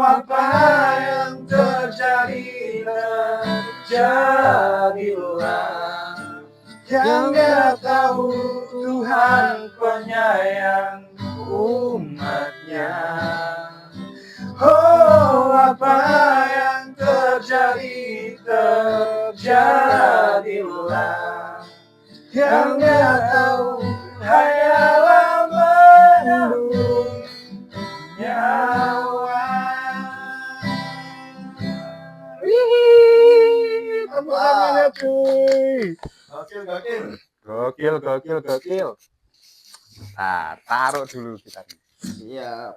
apa yang terjadi terjadilah. Yang gak tahu Tuhan penyayang umatnya. Oh, apa yang terjadi terjadilah. Yang gak tahu hanyalah mendung nyawa. Tepuk tangannya cuy. Gokil. Nah, taruh dulu kita. Iya.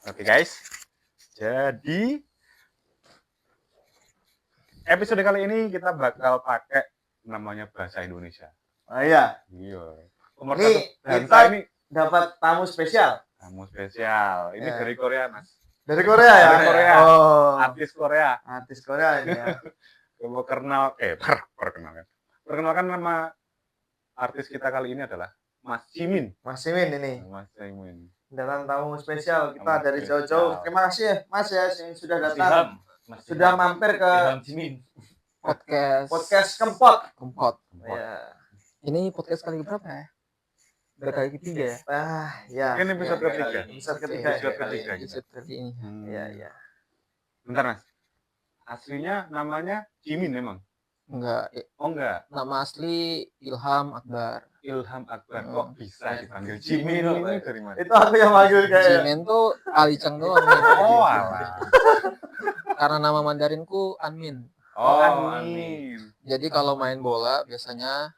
Oke guys, jadi episode kali ini kita bakal pakai namanya bahasa Indonesia. Oh iya. Iya. Ini kita ini dapat tamu spesial. Tamu spesial. Ini dari Korea, Mas. Dari Korea ya? Dari Korea. Oh. Artis Korea. Artis Korea ini ya. Perkenalkan nama artis kita kali ini adalah Mas Jimin. Mas Jimin ini. Mas Jimin. Datang tamu spesial kita Tamu dari spesial. jauh-jauh. Terima kasih ya Mas ya yang sudah datang. Mas Sudah mampir ke Jimin. podcast Kempot. Ya. Ini podcast kali berapa ya? Udah kali ketiga ya? Ya. Ini episode ketiga. Episode ketiga. Episode kali ini. Iya. Bentar, Mas. Aslinya namanya Jimin memang? Enggak. Oh, enggak. Nama asli Ilham Akbar. Ilham Akbar. Kok bisa dipanggil Jimin ini dari mana? Itu aku yang manggil kayak. Jimin tuh Alicang doang. Oh, alah. Karena nama Mandarinku Anmin. Oh, Amin. Jadi kalau main bola biasanya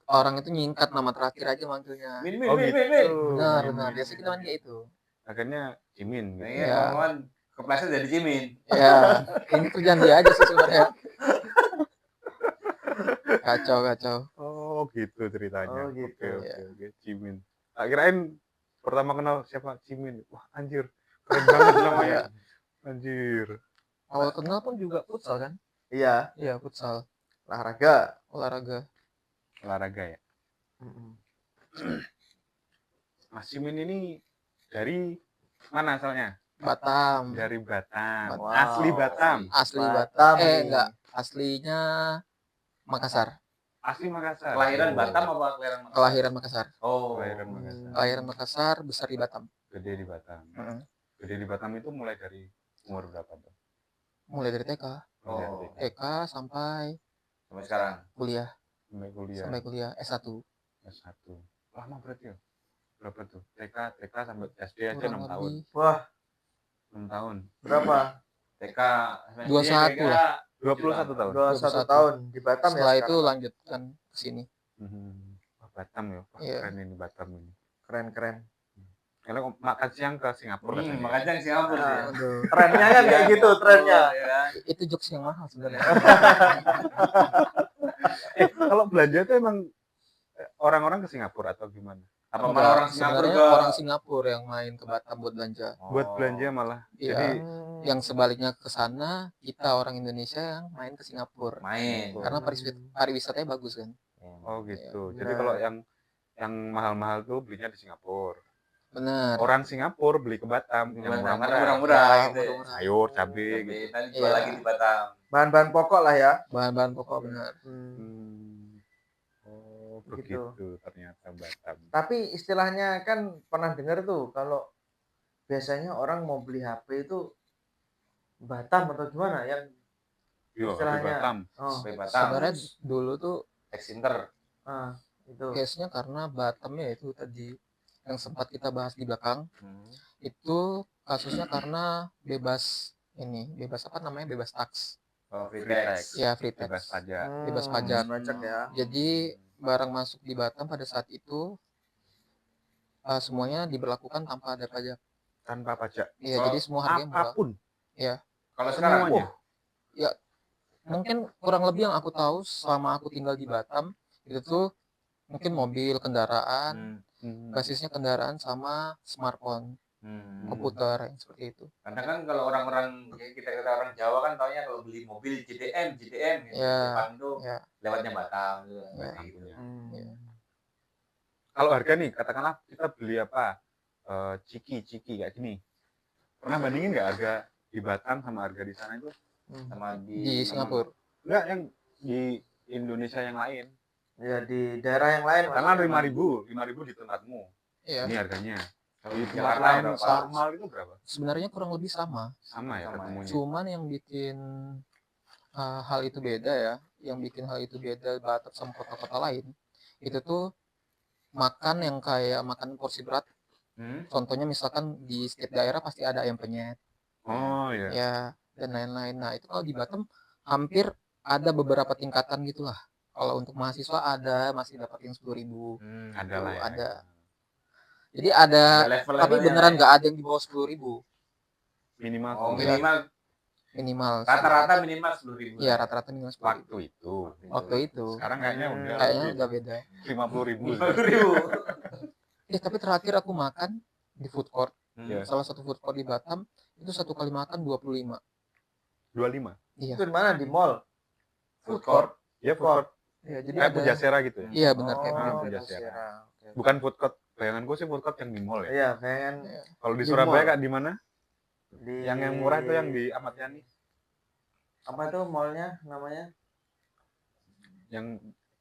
orang itu nyingkat nama terakhir aja manggilnya. Oh, gitu. Benar. Biasa kita main kayak itu. Akhirnya Jimin. Gitu. Iya, ngomong kepleset dari Jimin. Ya, ini kerjaan dia aja sih sebenarnya. Kacau. Oh, gitu ceritanya. Oh, gitu. Oke. Jimin. Tak kirain pertama kenal siapa Jimin. Wah, anjir. Keren banget namanya. Anjir. Awal kenal pun juga futsal kan? Iya. Iya, futsal. Olahraga. Olahraga ya. Mas Jimin ini dari mana asalnya? Batam. Dari Batam. Wow. Asli Batam. Asli Batam. enggak. Aslinya Makassar. Asli Makassar. Kelahiran Batam apa Kelahiran Makassar. Oh. Kelahiran Makassar. Kelahiran Makassar, besar di Batam. Gede di Batam. Heeh. Gede di Batam itu mulai dari umur berapa tuh? Mulai dari TK. Oh. TK sampai Sampai sekarang. kuliah. Sampai kuliah. S1. S1. Lama berarti ya? Berapa tuh? TK sampai SD aja 6 Kurang tahun. lebih Wah, 6 tahun. berapa? TK 21 lah. 21 tahun. 21 tahun di Batam ya. Setelah itu sekarang. lanjutkan ke sini. Wah, Batam ya. Wah, Iya. keren ini Batam ini. Keren. Karena makan siang ke Singapura katanya. Makanya yang Singapura sih. Nah, Aduh. trennya kan kayak gitu trennya. Oh, ya. Itu jokes yang mahal sebenarnya. Kalau belanja tuh emang orang-orang ke Singapura atau gimana? Apa Enggak, malah orang Singapura sebenarnya ke orang Singapura yang main ke Batam buat belanja. Buat belanja malah. Iya. Jadi Yang sebaliknya ke sana, kita orang Indonesia yang main ke Singapura. main. Karena pariwisatanya bagus kan. oh gitu. Iya. Jadi kalau yang mahal-mahal tuh belinya di Singapura. Benar. Orang Singapura beli ke Batam yang Karena murah-murah. murah-murah gitu. Murah-murah. Sayur, cabai gitu. Nanti jual Iya. lagi di Batam. Bahan-bahan pokok lah ya. Bahan-bahan pokok benar. Oh, Gitu. begitu ternyata Batam. Tapi istilahnya kan pernah dengar tuh kalau biasanya orang mau beli HP itu Batam atau gimana yang Yo, di istilahnya. Batam. Oh, Sampai Batam. Sebenarnya dulu tuh Exinter. itu. case-nya karena Batamnya itu tadi yang sempat kita bahas di belakang. Hmm. Itu kasusnya karena bebas apa namanya, bebas tax. Oh, free Free tax. tax. Ya, free Bebas tax. pajak. Bebas pajak. Pajak ya. Jadi barang masuk di Batam pada saat itu semuanya diberlakukan tanpa ada pajak. Tanpa pajak. Iya, Oh, jadi semua harganya murah. Apapun. Kalau sekarang Semuanya. Mungkin kurang lebih yang aku tahu selama aku tinggal di Batam itu tuh mungkin mobil, kendaraan, basisnya kendaraan sama smartphone, komputer yang seperti itu. Karena kan kalau orang-orang kita orang Jawa kan taunya kalau beli mobil JDM gitu. Ya, Depan itu ya. lewatnya Batam gitu. Ya. Gitu. Kalau harga nih, katakanlah kita beli apa? Ciki kayak gini. Pernah bandingin nggak harga di Batam sama harga di sana itu? sama Di Singapura. Enggak, yang di Indonesia yang lain. Ya di daerah yang lain Karena maksudnya. 5.000 di tempatmu. Iya. Ini harganya. Kalau Di di tempat Jakarta lain berapa? normal itu berapa? Sebenarnya kurang lebih sama. Sama ya Sama ya. ketemunya. Cuman yang bikin hal itu beda ya, yang bikin hal itu beda Batam sama kota-kota lain, itu tuh makan yang kayak makan porsi berat. Contohnya misalkan di setiap daerah pasti ada ayam penyet, Oh iya. ya, dan lain-lain. Nah itu kalau di Batam hampir ada beberapa tingkatan gitulah. Kalau untuk mahasiswa ada masih dapat yang 10.000. Ada lah ya. Ada. Jadi ada, level-levelnya tapi beneran lah ya. nggak ada yang di bawah 10.000 Minimal. Oh, sembilan. minimal minimal. rata-rata minimal 10.000. Iya rata-rata minimal 10.000. Waktu itu. Waktu itu. Sekarang kayaknya udah Kayaknya lebih udah beda. 50.000. 50.000. Tapi terakhir aku makan di food court, Iya. salah satu food court di Batam, itu satu kali makan 25. 25. Iya. Itu di mana? Di mall. Food court. Ya food court. Iya, jadi Kayak ada. Pujasera gitu ya. Iya benar kayak Oh, begitu. Pujasera. Oke. Bukan food court. Bayanganku sih food court yang di mall ya. Iya, pengen Kalau di Di Surabaya mall. kak di mana? di Yang murah itu yang di Ahmad Yani. apa itu mallnya namanya? Yang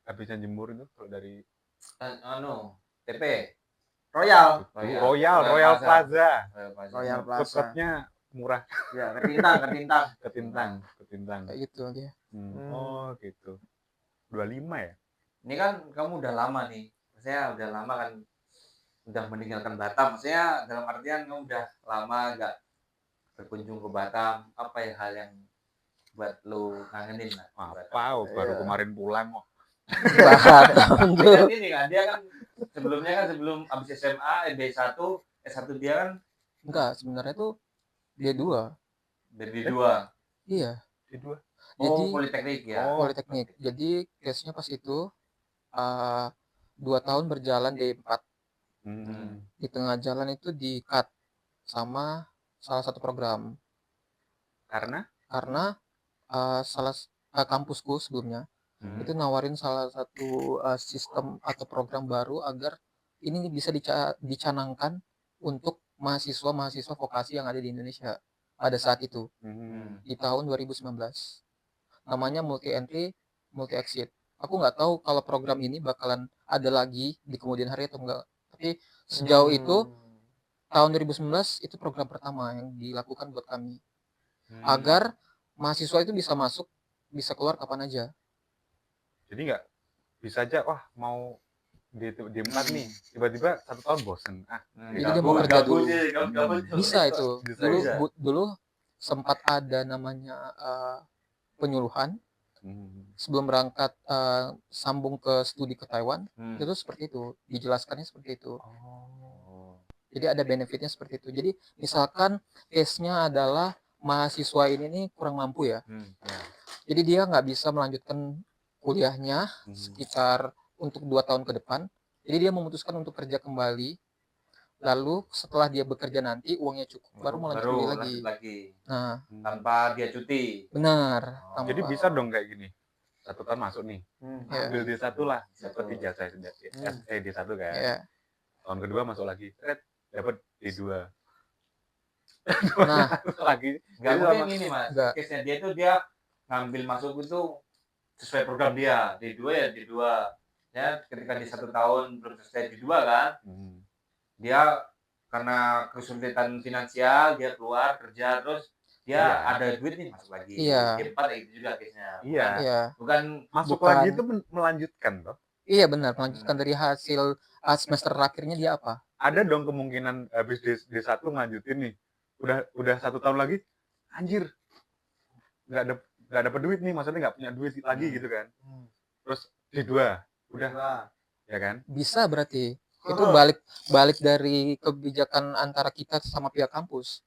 habisnya Jemur itu kalau dari TP. Royal. Royal Plaza. Royal Food Plaza. courtnya murah. Ya, ketintang. Ketintang. Kayak gitu dia. Oh gitu. 25 ya? Ini kan kamu udah lama nih. Maksudnya udah lama kan udah meninggalkan Batam. Maksudnya dalam artian kamu udah lama nggak berkunjung ke Batam. Apa ya hal yang buat lo ngangenin lah? Apa? Baru Iya. kemarin pulang kok. Kan ini kan dia kan sebelumnya kan sebelum abis SMA B1 S1 dia kan Enggak, sebenarnya tuh dia dua. dari 2. Iya. Di dua. Jadi Politeknik ya. Oh. politeknik. Jadi case-nya pas itu 2 tahun berjalan D4. Di tengah jalan itu di-cut sama salah satu program. Karena? Karena kampusku sebelumnya itu nawarin salah satu sistem atau program baru agar ini bisa dicanangkan untuk mahasiswa vokasi yang ada di Indonesia pada saat itu di tahun 2019. Namanya multi entry, multi exit. Aku nggak tahu kalau program ini bakalan ada lagi di kemudian hari atau enggak. Tapi sejauh itu tahun 2019 itu program pertama yang dilakukan buat kami agar mahasiswa itu bisa masuk, bisa keluar kapan aja. Jadi nggak bisa aja, wah mau di 4 nih, tiba-tiba 1 tahun bosen. Jadi dia mau kerja dulu. Gabut. Bisa itu. Bisa. Dulu sempat ada namanya penyuluhan sebelum berangkat sambung ke studi ke Taiwan. Itu seperti itu, dijelaskannya seperti itu. Jadi ada benefitnya seperti itu. Jadi misalkan case-nya adalah mahasiswa ini nih kurang mampu ya. Jadi dia nggak bisa melanjutkan kuliahnya sekitar untuk 2 tahun ke depan. Jadi dia memutuskan untuk kerja kembali. Lalu setelah dia bekerja nanti uangnya cukup baru mau lanjut kuliah lagi. Nah, tanpa dia cuti. benar. Jadi bisa dong kayak gini. 1 tahun masuk nih. Ya. Ambil D1 lah, dapat ijazah D1 kan. Ya. Tahun kedua masuk lagi. Dapat D2. Nah, lagi. Nggak Jadi mungkin sama- ini mas. Nggak. Case-nya dia tuh dia ngambil masuk itu sesuai program dia. D2 ya D2. Ya ketika di 1 tahun belum selesai D2 kan. Dia karena kesulitan finansial dia keluar kerja terus dia Iya. ada duit nih masuk lagi. Iya. D4 itu juga case-nya. Iya. iya. Bukan Masuk Bukan. lagi itu melanjutkan toh. Iya benar, melanjutkan dari hasil semester terakhirnya dia apa? Ada dong kemungkinan habis D1 lanjutin nih. Udah 1 tahun lagi, anjir. Nggak dapat duit nih, maksudnya nggak punya duit lagi gitu kan. Terus D2, udah ya kan? Bisa berarti. Itu balik dari kebijakan antara kita sama pihak kampus.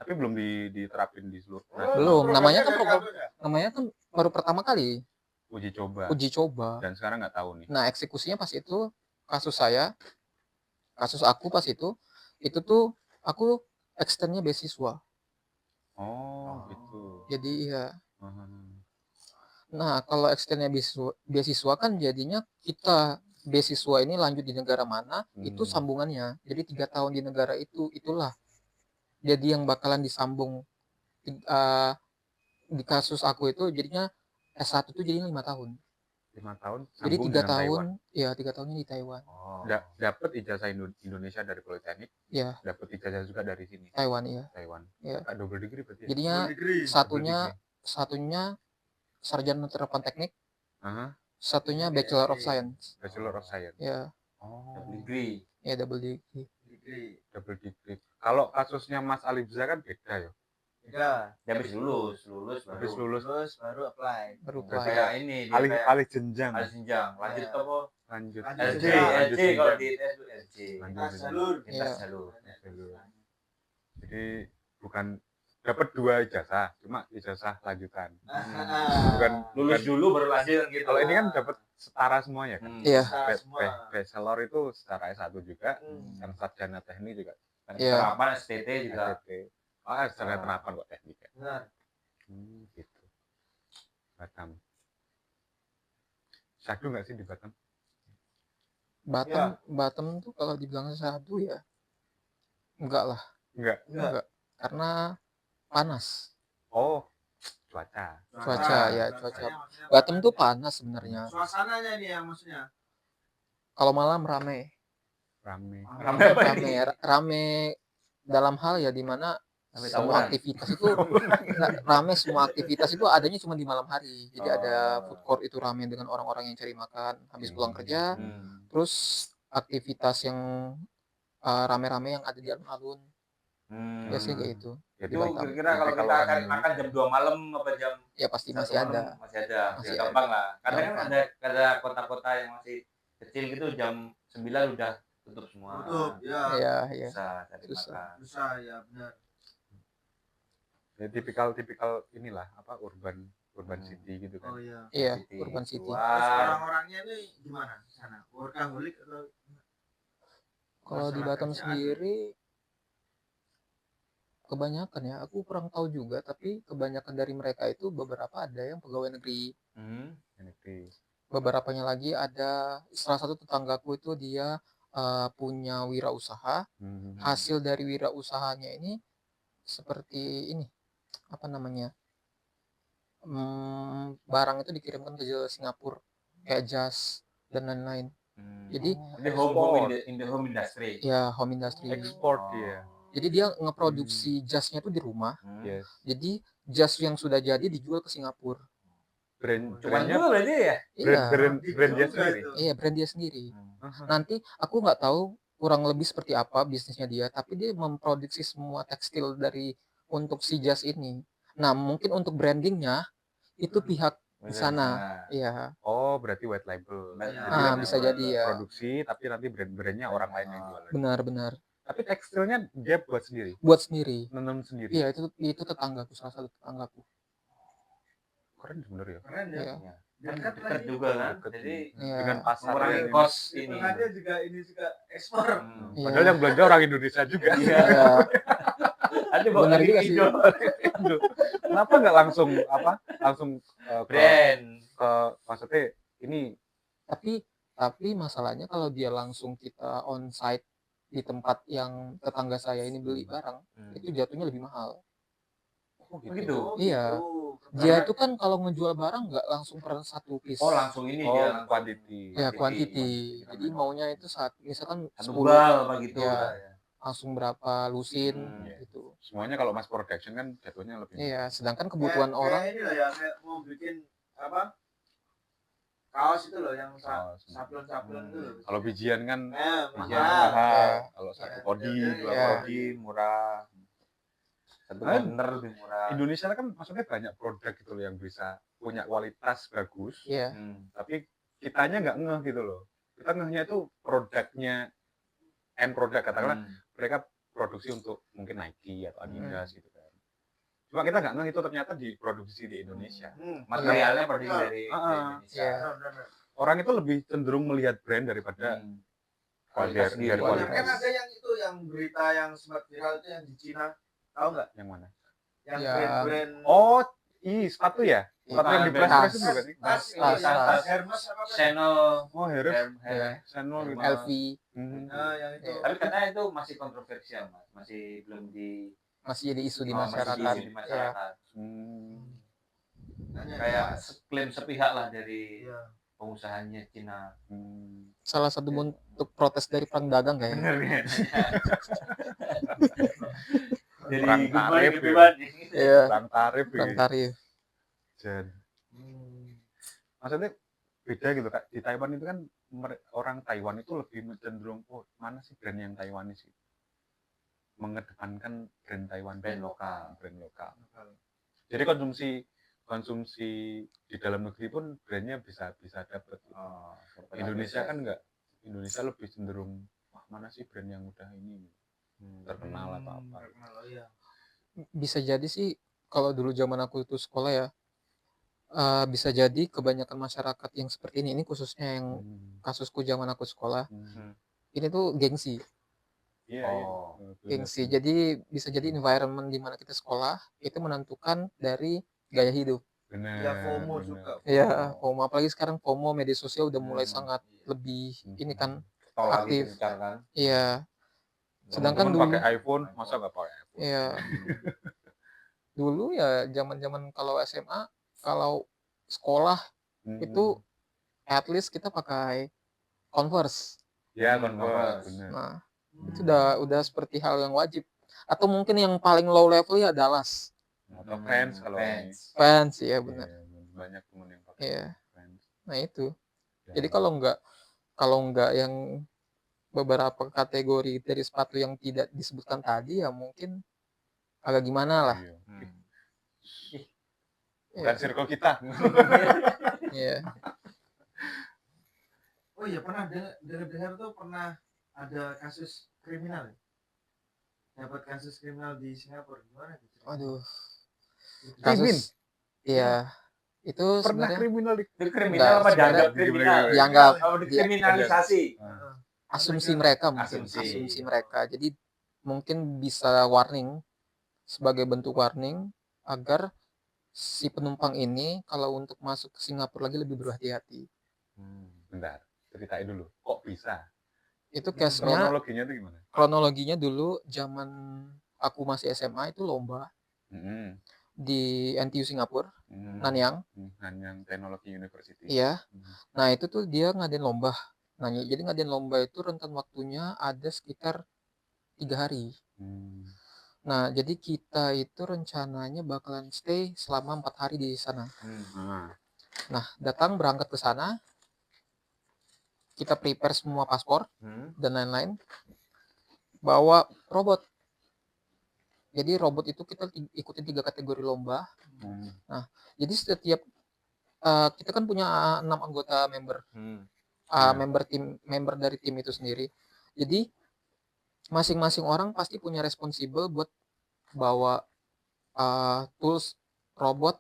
Tapi belum diterapin di seluruh. Belum, namanya kan baru pertama kali Uji coba. Dan sekarang nggak tahu nih. Nah, eksekusinya pas itu kasus aku pas itu tuh aku extendnya beasiswa. Gitu. Jadi ya. Nah, kalau extendnya beasiswa kan jadinya kita beasiswa ini lanjut di negara mana, itu Hmm. sambungannya. Jadi 3 tahun di negara itulah jadi yang bakalan disambung. Di kasus aku itu jadinya S1 tuh jadinya 5 tahun. 5 tahun Jadi sambung 3 dengan Taiwan. tahun, ya 3 tahunnya di Taiwan. Oh. Dapat ijazah Indonesia dari Politeknik, Ya, dapat ijazah juga dari sini, Taiwan ya. Taiwan. Ya. Double degree berarti ya? Jadinya Degree. satunya sarjana terapan teknik, Aha, satunya Bachelor of Science. Bachelor of Science. Ya, Oh, Degree. ya double degree. double degree. Kalau kasusnya Mas Alibza kan beda ya. Beda. Dia habis lulus Habis baru. lulus baru apply. Baru Berarti apply. Kayak ini dia kayak alih jenjang. alih jenjang. Lanjut Ya. apa? Lanjut. Lanjut LJ, jenjang. LJ kalau di ITS itu LJ. Lanjut jalur. Lintas Iya. jalur. Jadi bukan dapat 2 ijazah, cuma ijazah lanjutan. Bukan Lulus dulu baru lanjut gitu. Kalau ini kan dapat setara semuanya kan. Iya. Bachelor itu setara S1 juga, Hmm. yang sarjana teknik juga. Kan Iya. terapan STT juga. STT. Oh, sarjana terapan kok teknik ya. Benar. Gitu. Batam. Syahdu nggak sih di Batam? Batam tuh kalau dibilang syahdu ya enggak lah, Enggak. karena panas. Oh, cuaca. Cuaca. Batam tuh panas sebenarnya. Suasananya nih yang maksudnya. Kalau malam rame. Rame. Rame apa ini? Rame dalam hal ya dimana Rame semua tawuran. aktivitas itu rame, semua aktivitas itu adanya cuma di malam hari. Jadi ada food court itu rame dengan orang-orang yang cari makan habis pulang kerja. Terus aktivitas yang rame-rame yang ada di alun-alun. Biasanya kayak gitu. Jadi Itu Batam. kira-kira kalau Jadi kita akan orang makan jam 2 malam apa jam Ya pasti 1 masih malam? ada. Masih ada. Masih Ya, gampang lah. Kadang kan Gampang. ada kota-kota yang masih kecil gitu jam 9 udah tutup semua. Tutup, ya. Iya. Susah cari Susah. makan. Susah ya benar. ya, tipikal inilah apa urban city gitu kan. Oh iya. Iya, City. urban city. Terus Wah. orang-orangnya ini gimana di sana? Workaholic atau Kalau di masalah Batam kerjaan? sendiri kebanyakan ya, aku kurang tahu juga, tapi kebanyakan dari mereka itu beberapa ada yang pegawai negeri, NFT. beberapanya lagi ada salah satu tetanggaku itu dia punya wirausaha. Hasil dari wirausahanya ini seperti ini, apa namanya, barang itu dikirimkan ke Singapura kayak jas dan lain-lain. Jadi Ini home industry. ya home industry. Ekspor dia. Jadi dia ngeproduksi jasnya tuh di rumah. Yes. Jadi jas yang sudah jadi dijual ke Singapura. Cuman Brandnya juga berarti ya. Iya, brand dia Juga sendiri. itu. iya brand dia sendiri. Aha. Nanti aku nggak tahu kurang lebih seperti apa bisnisnya dia, tapi dia memproduksi semua tekstil dari untuk si jas ini. Nah, mungkin untuk brandingnya itu pihak di sana. Iya. Oh, berarti white label. Ah, bisa jadi ya. Produksi tapi nanti brand-brandnya orang lain yang jualan. Benar-benar Tapi tekstilnya dia buat sendiri, buat sendiri. nenun sendiri. Iya, itu tetanggaku, salah satu tetanggaku. Keren sebenarnya ya. Keren ya. Iya. Dekat Dekat lagi. juga kan. Deket. Jadi Iya. Dengan pasar mengurangi yang- kos ini. Hitungannya juga ini juga ekspor. Iya. Padahal yang belanja orang Indonesia juga. Iya. Iya. Ada bawa Benar lagi juga sih. hijau. Aduh, kenapa nggak langsung ke Brand. maksudnya ini Tapi masalahnya kalau dia langsung kita on site di tempat yang tetangga saya ini beli barang, itu jatuhnya lebih mahal. Begitu. Iya. Dia itu kan kalau ngejual barang nggak langsung per satu piece. Oh, langsung ini dia langsung quantity. Ya quantity. Jadi maunya itu saat misalkan satu 10 bal apa gitu. Iya. langsung berapa lusin Iya. gitu. Semuanya kalau mass production kan jatuhnya lebih. Iya, sedangkan kebutuhan orang kayak ini loh ya, kayak mau bikin apa? Kaos itu loh yang Kaos. sablon-sablon itu loh. Kalau bijian kan bijian mahal. mahal. Iya. Kalau satu Iya. kodi, dua Iya. kodi murah. Satu Kan kontainer lebih murah. Indonesia kan maksudnya banyak produk gitu loh yang bisa punya kualitas bagus, ya tapi kitanya nggak ngeh gitu loh. Kita ngehnya itu produknya end produk katakanlah mereka produksi untuk mungkin Nike atau Adidas gitu kan. Cuma kita nggak ngeh itu ternyata diproduksi di Indonesia. Materialnya produksi dari Indonesia. Iya. Benar-benar. Orang itu lebih cenderung melihat brand daripada Kualitas dari diri. kualitas. Kan ada yang itu yang berita yang sempat viral itu yang di Cina. Tahu nggak? Yang mana? Yang Ya. brand-brand Oh, sepatu ya? Sepatu yang di press itu bukan sih? Tas. Hermes apa? Channel Oh, Hermes, Iya. Channel gitu. LV. Nah, yang itu. Tapi katanya itu masih kontroversial, Mas. Masih belum Masih jadi isu di masih masyarakat. di masyarakat. Makanya Kayak klaim sepihak lah dari iya. pengusahanya Cina. Salah satu bentuk protes dari perang dagang kayaknya. Bener kan? Jadi Perang goodbye tarif, everybody. Iya. Perang tarif Perang gitu. tarif. Jadi, maksudnya beda gitu Kak. Di Taiwan itu kan orang Taiwan itu lebih cenderung mana sih brand yang Taiwanis gitu. Mengedepankan brand Taiwan, Brand lokal. brand lokal. Jadi konsumsi di dalam negeri pun brandnya bisa dapat. Indonesia kan enggak. Indonesia lebih cenderung wah mana sih brand yang udah ini terkenal atau apa. Bisa jadi sih kalau dulu zaman aku itu sekolah ya, bisa jadi kebanyakan masyarakat yang seperti ini khususnya yang kasusku zaman aku sekolah, ini tuh gengsi. Iya. Gengsi. Jadi bisa jadi environment di mana kita sekolah itu menentukan dari gaya hidup. Benar. Ya FOMO juga. Iya, FOMO, apalagi sekarang FOMO media sosial udah mulai sangat lebih ini kan aktif. Kan? Iya. Sedangkan Teman-teman dulu pakai iPhone, masa nggak pakai iPhone? Iya. Dulu ya zaman-zaman kalau SMA, kalau sekolah itu at least kita pakai Converse. Ya, Converse. benar. Nah, itu udah seperti hal yang wajib. Atau mungkin yang paling low level ya Dallas. Atau Vans kalau ini. Vans ya benar. Iya, banyak teman yang pakai Iya. Vans. Nah itu. Ya. Jadi kalau nggak yang beberapa kategori dari sepatu yang tidak disebutkan tadi ya mungkin agak gimana lah. Iya. Iya. Bukan circle kita. Iya. Oh iya, pernah dengar tuh pernah ada kasus kriminal ya? Dapat kasus kriminal di Singapura gimana gitu? Aduh. Krimin? Iya. Itu Pernah sebenarnya kriminal di Kriminal apa dianggap kriminal? dianggap Dikriminalisasi. asumsi mereka mungkin. Asumsi. Asumsi mereka. Jadi mungkin bisa warning sebagai bentuk warning agar si penumpang ini kalau untuk masuk ke Singapura lagi lebih berhati-hati. Bentar, ceritain dulu. Kok bisa? Itu case-nya Kronologinya tuh gimana? dulu zaman aku masih SMA itu lomba di NTU Singapura, Nanyang Technology University. iya. Nah itu tuh dia ngadain lomba. Nah jadi ngadain lomba itu rentan waktunya ada sekitar 3 hari. Nah jadi kita itu rencananya bakalan stay selama 4 hari di sana. Nah datang berangkat ke sana, kita prepare semua paspor dan lain-lain, bawa robot. Jadi robot itu kita ikutin 3 kategori lomba. Nah jadi setiap kita kan punya 6 anggota member, member dari tim itu sendiri. Jadi masing-masing orang pasti punya responsibel buat bawa tools, robot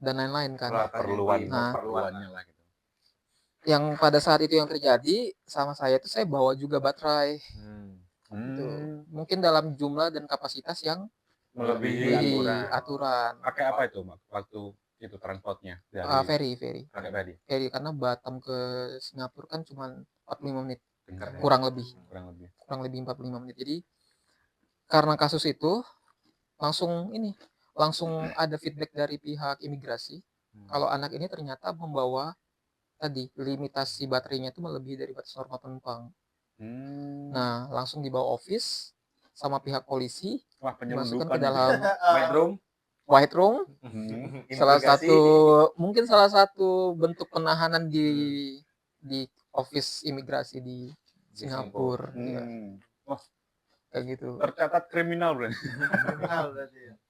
dan lain-lain kan. Perluannya lah gitu. Yang pada saat itu yang terjadi sama saya itu saya bawa juga baterai. Gitu. Mungkin dalam jumlah dan kapasitas yang melebihi aturan. Pakai apa itu waktu itu transportnya? Ferry. Pakai ferry. Ferry karena Batam ke Singapura kan cuma 45 menit. Kurang lebih 45 menit. Jadi karena kasus itu langsung ada feedback dari pihak imigrasi kalau anak ini ternyata membawa tadi limitasi baterainya itu melebihi dari batas normal penumpang. Nah langsung dibawa office sama pihak polisi, dimasukkan ke dalam white room. Salah satu bentuk penahanan di office imigrasi di Singapura. Wah, kayak gitu. Tercatat kriminal berarti.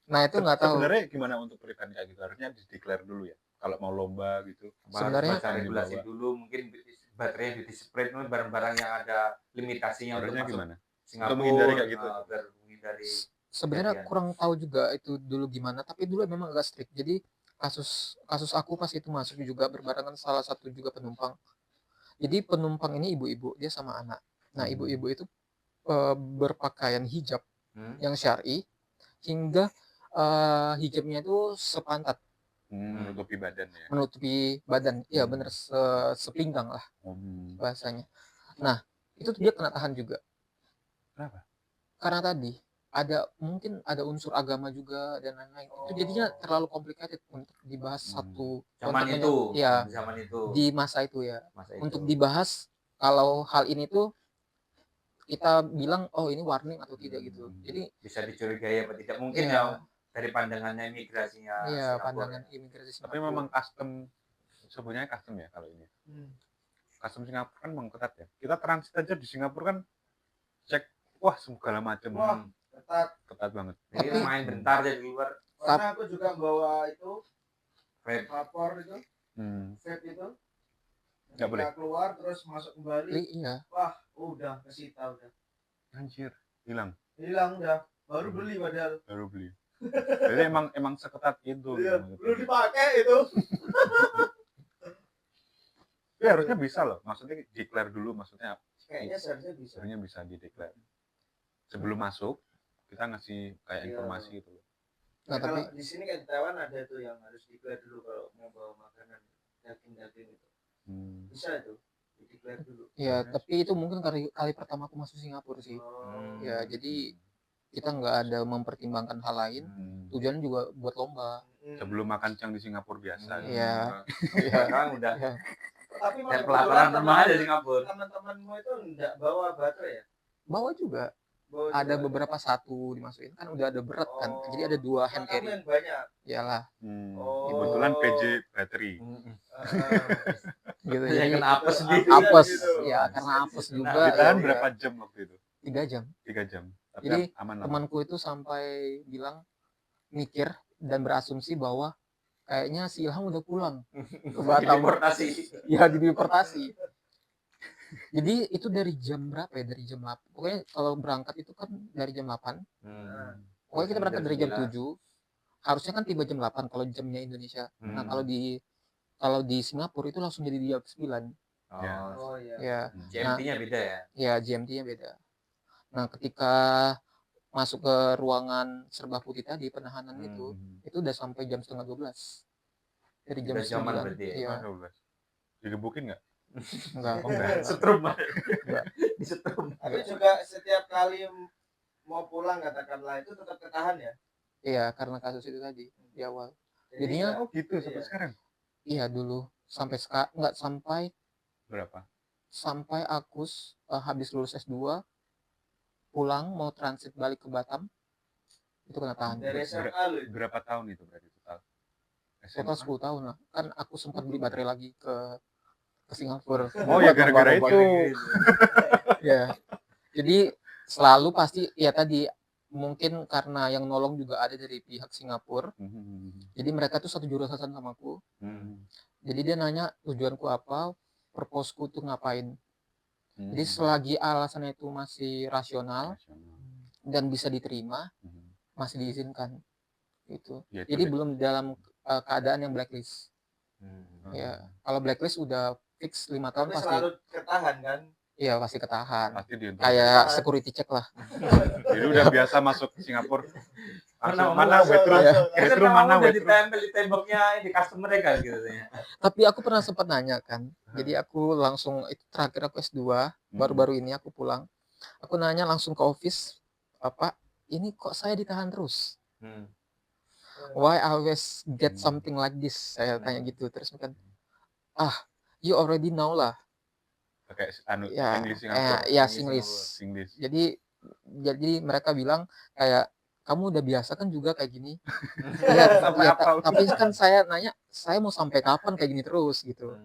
Nah itu nggak tahu. Sebenarnya gimana untuk perikan kayak gitu? Harusnya di-declare dulu ya. Kalau mau lomba gitu. Sebenarnya regulasi dulu, mungkin baterai di spread barang-barang yang ada limitasinya. Harusnya gimana? Singapura, untuk menghindari kayak gitu. Sebenarnya kurang tahu juga itu dulu gimana. Tapi dulu memang agak strict. Jadi kasus aku pas itu masuk juga berbarengan salah satu juga penumpang. Jadi penumpang ini ibu-ibu, dia sama anak. Nah ibu-ibu itu berpakaian hijab yang syar'i hingga hijabnya itu sepantat. Menutupi badan ya. menutupi badan. Iya bener, sepinggang lah bahasanya. Nah, itu dia kena tahan juga. Kenapa? Karena tadi mungkin ada unsur agama juga dan lain-lain. Itu jadinya terlalu complicated untuk dibahas satu Zaman untuk itu. ya Zaman itu. di masa itu ya. Masa itu. Untuk dibahas kalau hal ini tuh kita bilang oh ini warning atau tidak gitu. Jadi bisa dicurigai apa tidak mungkin Iya. ya dari pandangannya imigrasinya iya Singapura. pandangan imigrasi Tapi Singapura. memang custom, sebenarnya custom ya kalau ini. Custom Singapura kan memang ketat ya. Kita transit aja di Singapura kan cek wah segala macam. Wah, ketat Banget. Jadi Tapi- main bentar aja di luar. karena aku juga bawa itu Vape. vapor itu vape itu Nggak boleh. kita keluar terus masuk kembali Iya. udah kesita udah Anjir, hilang hilang udah baru beli padahal baru beli. Jadi emang seketat itu. iya, belum dipakai itu Tapi harusnya bisa loh. Maksudnya declare dulu, maksudnya kayaknya seharusnya bisa sebenarnya bisa di declare. Sebelum masuk kita ngasih kayak Iya. informasi gitu. Nah, kalau tapi di sini kan di Taiwan ada tuh yang harus declare dulu kalau mau bawa makanan daging itu bisa itu di declare dulu ya tapi itu mungkin kali pertama aku masuk Singapura sih. Ya, jadi kita nggak ada mempertimbangkan hal lain. Tujuannya juga buat lomba. Sebelum makan siang di Singapura biasa. Iya. Sekarang udah Iya. tapi kayak pelaparan rumah aja Singapura. teman-temanmu itu enggak bawa baterai ya Bawa juga. bawa Ada juga. beberapa satu dimasukin kan udah ada berat kan. Oh. Jadi ada 2 hand Kamu carry. yang banyak Iyalah. Oh. Kebetulan PJ battery. Gitu. Ya Jadi kena apes sendiri. apes. gitu. Ya karena apes juga. Ditahan ya, berapa jam waktu itu? 3 jam. 3 jam. Tapi Jadi, aman lah. Temanku itu sampai bilang mikir dan berasumsi bahwa kayaknya si Ilham udah pulang ke Batam. Deportasi. Ya dideportasi. Jadi itu dari jam berapa ya? Dari jam 8. Pokoknya kalau berangkat itu kan dari jam 8. Pokoknya kita berangkat dari jam 7. Harusnya kan tiba jam 8 kalau jamnya Indonesia. Nah, kalau di Singapura itu langsung jadi di jam 9. oh iya Ya. GMT-nya beda ya. Ya, GMT-nya beda. Nah, ketika masuk ke ruangan serba putih tadi penahanan itu udah sampai jam setengah 12. Dari jam Udah zaman 9. berarti ya? Iya. 12. Digebukin nggak? Enggak. Oh, enggak. Setrum. Enggak. Disetrum. tapi juga setiap kali mau pulang katakanlah itu tetap ketahan ya Iya, karena kasus itu tadi di awal. Jadi Jadinya Oh gitu sampai Iya. sekarang. iya dulu sampai sekarang enggak Berapa? sampai aku habis lulus S2 pulang mau transit balik ke Batam itu kena tahan. dari SMA lu itu. Berapa tahun itu berarti total? Total 10 tahun lah. Kan aku sempat beli baterai lagi ke Singapura. Oh ya gara-gara Buat itu. Ya. Jadi selalu pasti ya tadi mungkin karena yang nolong juga ada dari pihak Singapura. Jadi mereka tuh satu jurusan sama aku. Jadi dia nanya tujuanku apa, purpose-ku tuh ngapain. Jadi selagi alasannya itu masih rasional dan bisa diterima, masih diizinkan. Gitu. Ya, itu Jadi deh. belum dalam keadaan yang blacklist. Ya, kalau blacklist udah fix 5 tahun tapi pasti. selalu ketahan kan Iya, pasti ketahan. Pasti dia. Kayak security check lah. Jadi udah biasa masuk Singapura. Langsung Mana- mana waitress? Waitress mana udah waitress? ditempel di temboknya di customer kan gitu ya. Tapi aku pernah sempat nanya kan. Jadi aku langsung itu terakhir aku S2, baru-baru ini aku pulang. Aku nanya langsung ke office, "Pak, ini kok saya ditahan terus? Why I always get something like this?" Saya tanya gitu terus kan. You already know lah. Pakai Ya, English Singapura. ya English Singlish. English. Jadi mereka bilang kayak kamu udah biasa kan juga kayak gini. Iya, Sampai iya, hafal. tapi kan saya nanya, saya mau sampai kapan kayak gini terus gitu.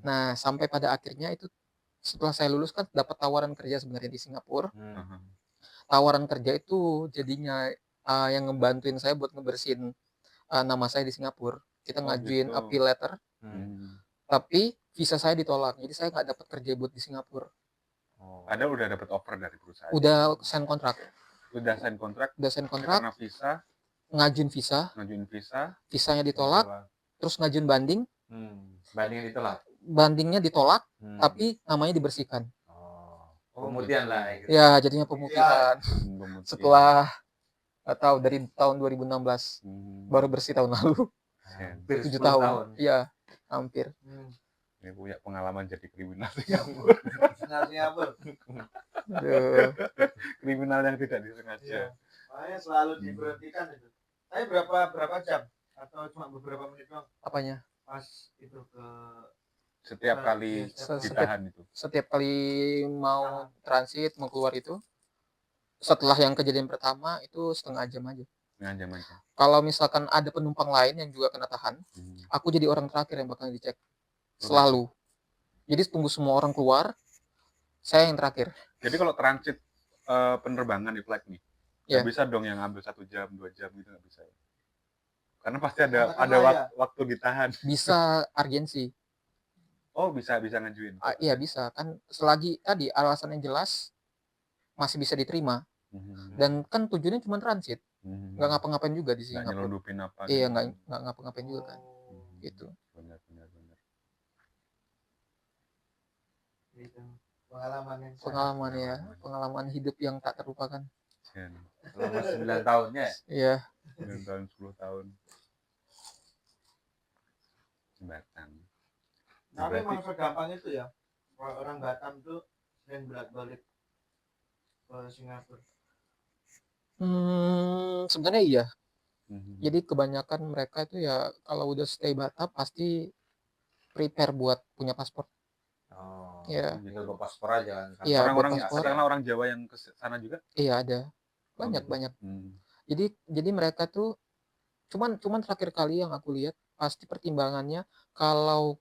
Nah, sampai pada akhirnya itu setelah saya lulus kan dapat tawaran kerja sebenarnya di Singapura. Tawaran kerja itu jadinya yang ngebantuin saya buat ngebersihin nama saya di Singapura. Kita Oh, ngajuin gitu. appeal letter, tapi visa saya ditolak. Jadi saya nggak dapat kerja buat di Singapura. Padahal udah dapat offer dari perusahaan. Udah sign kontrak, Udah sign kontrak. karena Karena visa, ngajuin visa, ngajuin visa. visanya ditolak, terus ngajuin banding, Banding ditolak. bandingnya ditolak, tapi namanya dibersihkan. Kemudian lah gitu. Ya, jadinya pemutihan. Kemudian. Setelah nggak tahu dari tahun 2016 baru bersih tahun lalu. Hampir 7 10 tahun. tahun. Iya, hampir. Ini punya pengalaman jadi kriminal Singapura. Singapura. Aduh. Kriminal yang tidak disengaja. Iya. Makanya selalu diperhatikan itu. Tapi berapa jam? Atau cuma beberapa menit doang Apanya? pas itu ke Setiap kali ditahan itu. Setiap kali mau transit, mau keluar itu, setelah yang kejadian pertama itu setengah jam aja. Setengah jam aja. Kalau misalkan ada penumpang lain yang juga kena tahan, aku jadi orang terakhir yang bakal dicek. Selalu. Jadi tunggu semua orang keluar, saya yang terakhir. Jadi kalau transit penerbangan di flight nih, Iya. nggak bisa dong yang ambil 1 jam, 2 jam gitu, nggak bisa ya? Karena pasti ada Katakanlah waktu ditahan. Bisa urgensi. Oh, bisa ngajuin. Iya bisa kan, selagi tadi alasannya jelas masih bisa diterima. Dan kan tujuannya cuma transit, nggak ngapa-ngapain juga di Nggak Singapura. nyelundupin apa Iya, gitu. nggak ngapa-ngapain juga kan, gitu. Benar. gitu. Pengalaman yang Pengalaman hidup yang tak terlupakan. Selama 9 tahunnya. Iya. 9 tahun, 10 tahun. Batam. Tapi Berarti- emang segampang itu ya. Kalau orang Batam tuh sering bolak-balik ke Singapura. Sebenarnya iya. Mhm. Jadi kebanyakan mereka itu ya kalau udah stay Batam pasti prepare buat punya paspor. Oh, Iya. tinggal bawa paspor aja kan. Iya, buat orang-orang paspor. katakanlah orang Jawa yang ke sana juga. Iya ada. Banyak. Jadi mereka tuh cuman terakhir kali yang aku lihat pasti pertimbangannya kalau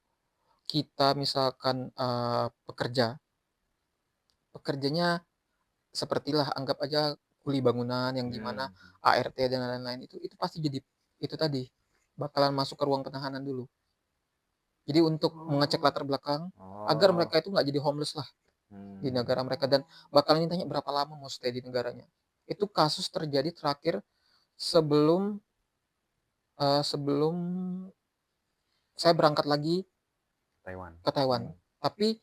kita misalkan pekerjanya sepertilah anggap aja kuli bangunan yang gimana ART dan lain-lain itu pasti jadi itu tadi bakalan masuk ke ruang penahanan dulu. Jadi untuk mengecek latar belakang agar mereka itu nggak jadi homeless lah di negara mereka, dan bakalan ditanya berapa lama mau stay di negaranya. Itu kasus terjadi terakhir sebelum saya berangkat lagi ke Taiwan. Tapi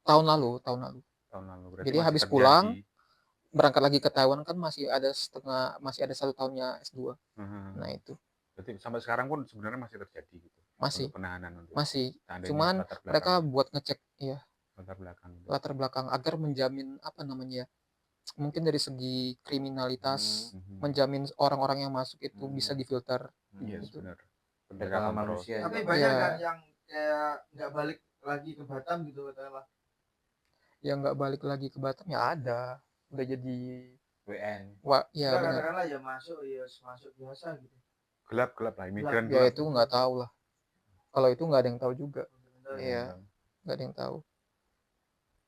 tahun lalu. Berarti Jadi masih habis terjadi. pulang berangkat lagi ke Taiwan kan masih ada 1 tahunnya S2. Nah itu. Berarti sampai sekarang pun sebenarnya masih terjadi gitu. Masih. Untuk penahanan untuk Masih. seandainya Cuman latar mereka belakang. buat ngecek ya Latar belakang. agar menjamin apa namanya ya, mungkin dari segi kriminalitas, menjamin orang-orang yang masuk itu bisa difilter. Yes, gitu. benar. Pendekatan manusia. Tapi juga. banyak Iya. kan yang kayak nggak balik lagi ke Batam gitu katakanlah. Yang nggak balik lagi ke Batam ya ada. Udah jadi WN. ya Nggak, benar. katakanlah ya masuk biasa gitu. Gelap lah, imigran Ya gelap. itu nggak tahu lah. Kalau itu nggak ada yang tahu juga. Bener-bener. Iya, nggak ada yang tahu.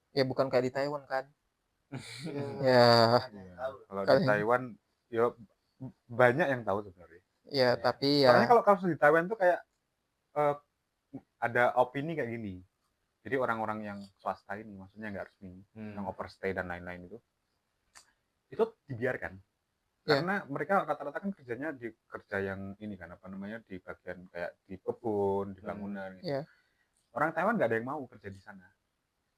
Ya bukan kayak di Taiwan kan. Ya. Ada yang tahu. Kalau di Kali- Taiwan ya banyak yang tahu sebenarnya. Ya tapi ya. Soalnya kalau kasus di Taiwan tuh kayak ada opini kayak gini. Jadi orang-orang yang swasta ini, maksudnya nggak resmi, yang overstay dan lain-lain itu dibiarkan. Ya. Karena mereka rata-rata kan kerjanya di kerja yang ini kan apa namanya di bagian kayak di kebun, di bangunan. Gitu. Ya. Orang Taiwan nggak ada yang mau kerja di sana.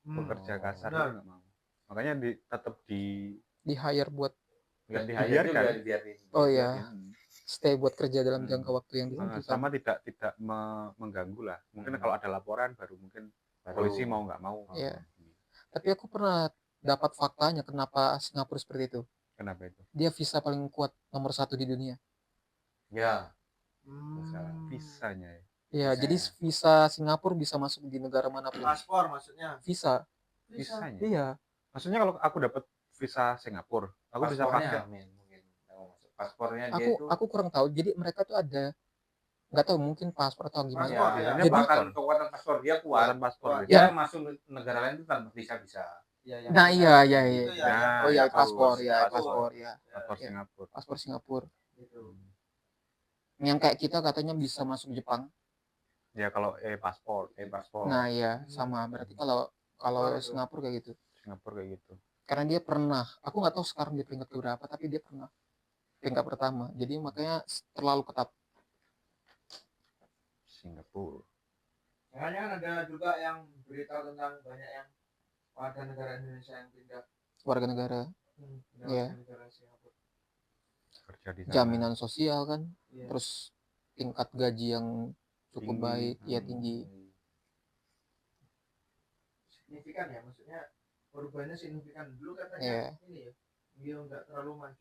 Bekerja kasar benar. itu nggak mau. Makanya tetap Di hire buat Nggak dibiarkan. dibiarin. oh ya stay buat kerja dalam jangka waktu yang ditentukan. Sama tidak mengganggu lah. Mungkin kalau ada laporan baru mungkin polisi mau nggak mau. Iya. Tapi aku pernah dapat faktanya kenapa Singapura seperti itu. Kenapa itu? Dia visa paling kuat nomor 1 di dunia. Ya. Visanya ya. Ya, jadi visa Singapura bisa masuk di negara manapun. Paspor maksudnya. Visa. Visanya. Iya. Maksudnya kalau aku dapat visa Singapura, aku bisa pakai. Mungkin. Paspornya dia itu. Aku kurang tahu. Jadi mereka tuh ada nggak tahu mungkin paspor atau gimana. Paspor, ya. Biasanya Jadi- bahkan kekuatan paspor dia kuat. Bukan paspor. Ya. Dia masuk negara lain itu tanpa visa bisa. Ya, Nah, iya. Itu ya, Nah, Oh iya, itu. paspor ya. Paspor Ya. Paspor Ya. Singapura. Paspor Singapura. Gitu. Yang kayak kita katanya bisa masuk Jepang. Ya kalau paspor. Paspor. Nah, iya, sama. Berarti kalau Singapura kayak gitu. Singapura kayak gitu. Karena dia pernah, aku nggak tahu sekarang di peringkat berapa, tapi dia pernah peringkat pertama. Jadi makanya terlalu ketat. Singapura. Makanya kan ada juga yang berita tentang banyak yang warga negara Indonesia yang pindah Warga negara, pindah Iya. warga negara Singapura. Kerja di sana. jaminan sosial kan, Iya. terus tingkat gaji yang cukup Tinggi. baik, ya tinggi. Signifikan ya, maksudnya perubahannya signifikan. Dulu katanya Iya. ini ya, dia nggak terlalu maju